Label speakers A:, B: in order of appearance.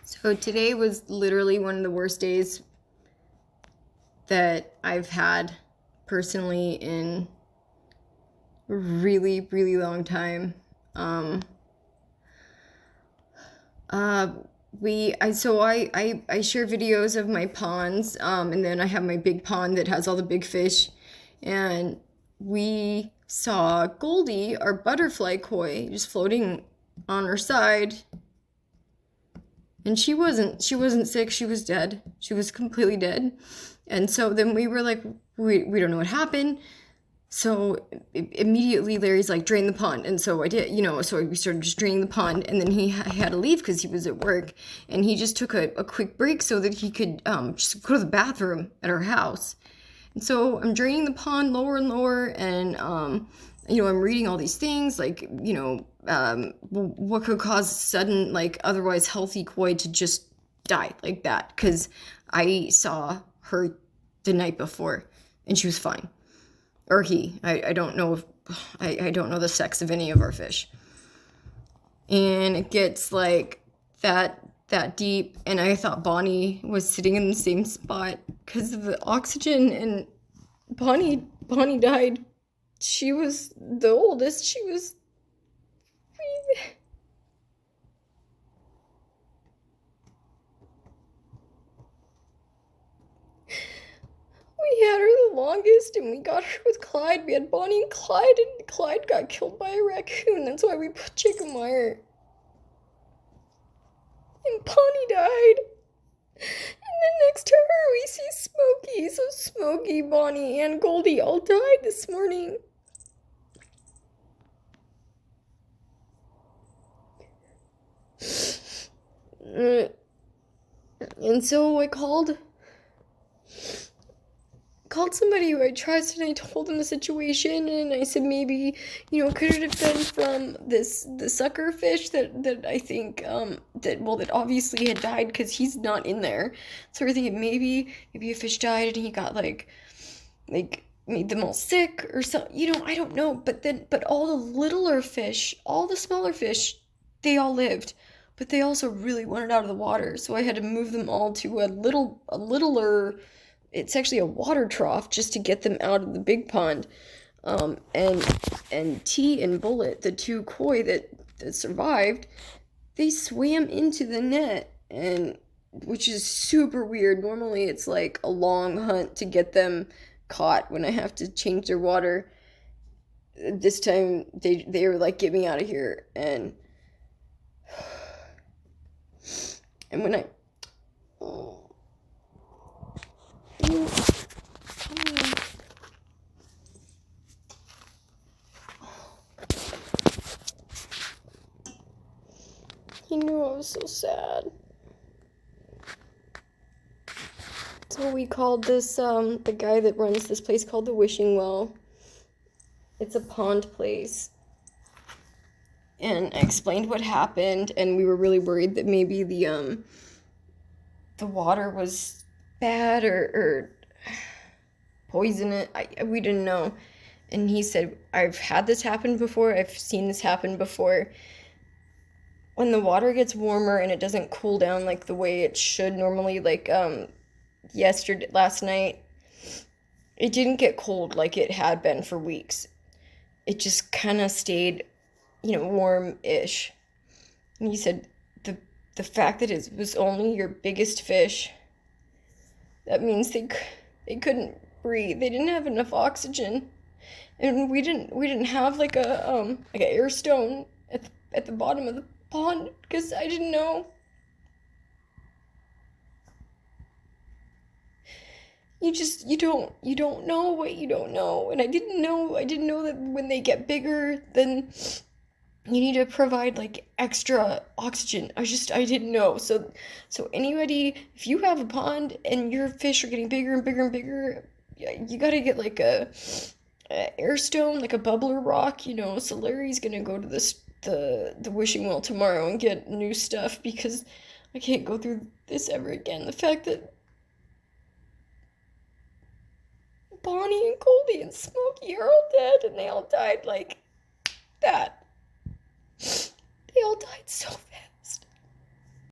A: So today was literally one of the worst days that I've had personally in a really, really long time. Um, uh, I share videos of my ponds, and then I have my big pond that has all the big fish, and we saw Goldie, our butterfly koi, just floating on her side, and she wasn't sick, she was dead, she was completely dead. And so then we were like, we don't know what happened. So immediately Larry's like, drain the pond. And so I did, so we started just draining the pond, and then he had to leave because he was at work, and he just took a quick break so that he could just go to the bathroom at our house. And so I'm draining the pond lower and lower, and I'm reading all these things like, what could cause sudden, like, otherwise healthy koi to just die like that? Because I saw her the night before, and she was fine. Or he. I don't know if I don't know the sex of any of our fish. And it gets like that deep, and I thought Bonnie was sitting in the same spot because of the oxygen, and Bonnie died. She was the oldest. She was we had her the longest, and we got her with Clyde. We had Bonnie and Clyde, and Clyde got killed by a raccoon. That's why we put Jacob Meyer. And Bonnie died. And then next to her, we see Smokey. So Smokey, Bonnie, and Goldie all died this morning. And so I called somebody who I trust, and I told them the situation, and I said maybe, could it have been from the sucker fish that I think that obviously had died because he's not in there. So we're thinking maybe a fish died and he got like made them all sick or something. I don't know. But all the littler fish, all the smaller fish, they all lived. But they also really wanted out of the water, so I had to move them all to a littler. It's actually a water trough just to get them out of the big pond. And T and Bullet, the two koi that survived, they swam into the net, and which is super weird. Normally it's like a long hunt to get them caught when I have to change their water. This time they were like, get me out of here. And when I he knew I was so sad. So we called this, the guy that runs this place called the Wishing Well. It's a pond place. And I explained what happened, and we were really worried that maybe the water was bad or poison. We didn't know. And he said, I've had this happen before, I've seen this happen before. When the water gets warmer and it doesn't cool down like the way it should normally, like last night, it didn't get cold like it had been for weeks. It just kind of stayed, warm-ish. And he said the fact that it was only your biggest fish, that means they couldn't breathe. They didn't have enough oxygen, and we didn't have like a air stone at the bottom of the pond because I didn't know. You don't know what you don't know. And I didn't know that when they get bigger, then you need to provide like extra oxygen. I didn't know. So anybody, if you have a pond and your fish are getting bigger and bigger and bigger, you got to get like a air stone, like a bubbler rock. So Larry's gonna go to the Wishing Well tomorrow and get new stuff because I can't go through this ever again. The fact that Bonnie and Goldie and Smokey are all dead, and they all died like that. They all died so fast.